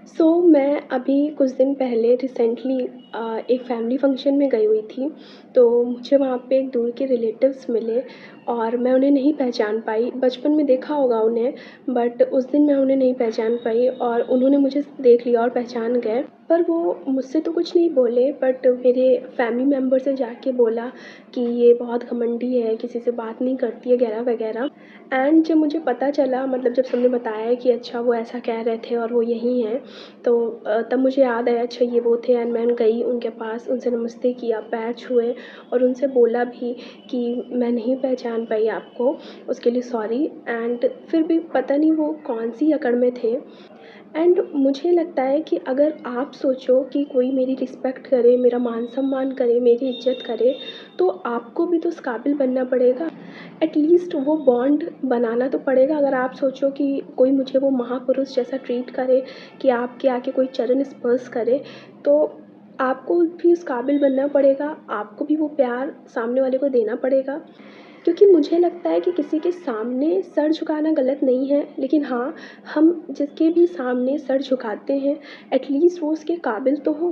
मैं अभी कुछ दिन पहले रिसेंटली एक फैमिली फंक्शन में गई हुई थी। तो मुझे वहाँ पे एक दूर के रिलेटिव्स मिले और मैं उन्हें नहीं पहचान पाई। बचपन में देखा होगा उन्हें, बट उस दिन मैं उन्हें नहीं पहचान पाई और उन्होंने मुझे देख लिया और पहचान गए। पर वो मुझसे तो कुछ नहीं बोले, बट मेरे फैमिली मेम्बर से जाके बोला कि ये बहुत घमंडी है, किसी से बात नहीं करती है वगैरह वगैरह। एंड जब मुझे पता चला, मतलब जब सबने बताया कि अच्छा वो ऐसा कह रहे थे और वो यही हैं, तो तब मुझे याद आया अच्छा ये वो थे। एंड मैं गई उनके पास, उनसे नमस्ते किया, पैर छुए और उनसे बोला भी कि मैं नहीं पहचान पाई आपको, उसके लिए सॉरी। एंड फिर भी पता नहीं वो कौन सी अकड़ में थे। एंड मुझे लगता है कि अगर आप सोचो कि कोई मेरी रिस्पेक्ट करे, मेरा मान सम्मान करे, मेरी इज़्ज़त करे, तो आपको भी तो उस काबिल बनना पड़ेगा। एटलीस्ट वो बॉन्ड बनाना तो पड़ेगा। अगर आप सोचो कि कोई मुझे वो महापुरुष जैसा ट्रीट करे, कि आपके आके कोई चरण स्पर्श करे, तो आपको भी उस काबिल बनना पड़ेगा, आपको भी वो प्यार सामने वाले को देना पड़ेगा। क्योंकि मुझे लगता है कि किसी के सामने सर झुकाना गलत नहीं है, लेकिन हाँ, हम जिसके भी सामने सर झुकाते हैं, एटलीस्ट वो उसके काबिल तो हो।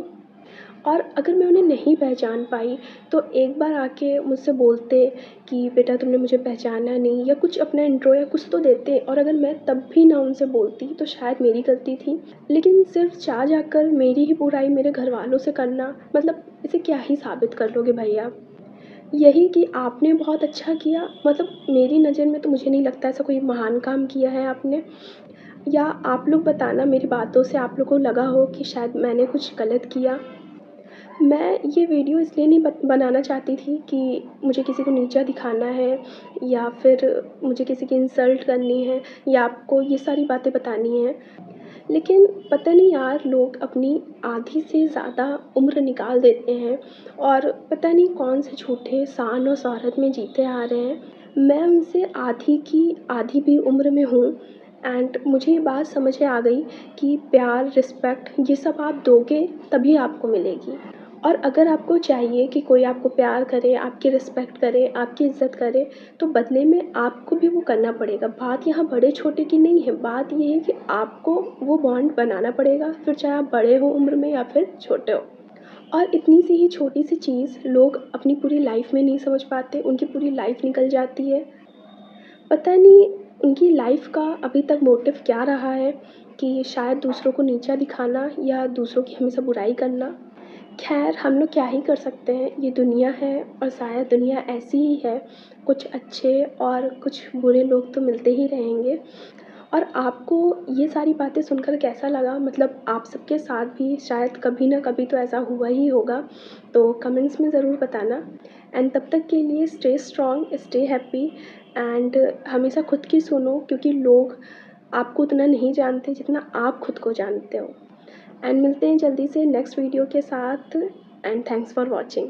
और अगर मैं उन्हें नहीं पहचान पाई, तो एक बार आके मुझसे बोलते कि बेटा तुमने मुझे पहचाना नहीं, या कुछ अपना इंट्रो या कुछ तो देते। और अगर मैं तब भी ना उनसे बोलती, तो शायद मेरी गलती थी। लेकिन सिर्फ जा जाकर मेरी ही बुराई मेरे घर वालों से करना, मतलब इसे क्या ही साबित कर लोगे भैया। यही कि आपने बहुत अच्छा किया, मतलब मेरी नज़र में तो मुझे नहीं लगता ऐसा कोई महान काम किया है आपने। या आप लोग बताना, मेरी बातों से आप लोग को लगा हो कि शायद मैंने कुछ गलत किया। मैं ये वीडियो इसलिए नहीं बनाना चाहती थी कि मुझे किसी को नीचा दिखाना है, या फिर मुझे किसी की इंसल्ट करनी है, या आपको ये सारी बातें बतानी हैं। लेकिन पता नहीं यार, लोग अपनी आधी से ज़्यादा उम्र निकाल देते हैं और पता नहीं कौन से झूठे शान और शौहरत में जीते आ रहे हैं। मैं उनसे आधी की आधी भी उम्र में हूँ। एंड मुझे ये बात समझ में आ गई कि प्यार, रिस्पेक्ट, ये सब आप दोगे तभी आपको मिलेगी। और अगर आपको चाहिए कि कोई आपको प्यार करे, आपकी रिस्पेक्ट करे, आपकी इज़्ज़त करे, तो बदले में आपको भी वो करना पड़ेगा। बात यहाँ बड़े-छोटे की नहीं है, बात ये है कि आपको वो बॉन्ड बनाना पड़ेगा, फिर चाहे आप बड़े हो उम्र में या फिर छोटे हो। और इतनी सी ही छोटी सी चीज़ लोग अपनी पूरी लाइफ़ में नहीं समझ पाते, उनकी पूरी लाइफ़ निकल जाती है। पता नहीं उनकी लाइफ़ का अभी तक मोटिव क्या रहा है, कि शायद दूसरों को नीचा दिखाना या दूसरों की हमेशा बुराई करना। ख़ैर हम लोग क्या ही कर सकते हैं, ये दुनिया है और शायद दुनिया ऐसी ही है। कुछ अच्छे और कुछ बुरे लोग तो मिलते ही रहेंगे। और आपको ये सारी बातें सुनकर कैसा लगा? मतलब आप सबके साथ भी शायद कभी ना कभी तो ऐसा हुआ ही होगा। तो कमेंट्स में ज़रूर बताना। एंड तब तक के लिए stay strong, stay happy. And हमेशा खुद की सुनो, क्योंकि लोग आपको उतना नहीं जानते जितना आप खुद को जानते हो। एंड मिलते हैं जल्दी से नेक्स्ट वीडियो के साथ। And thanks for watching.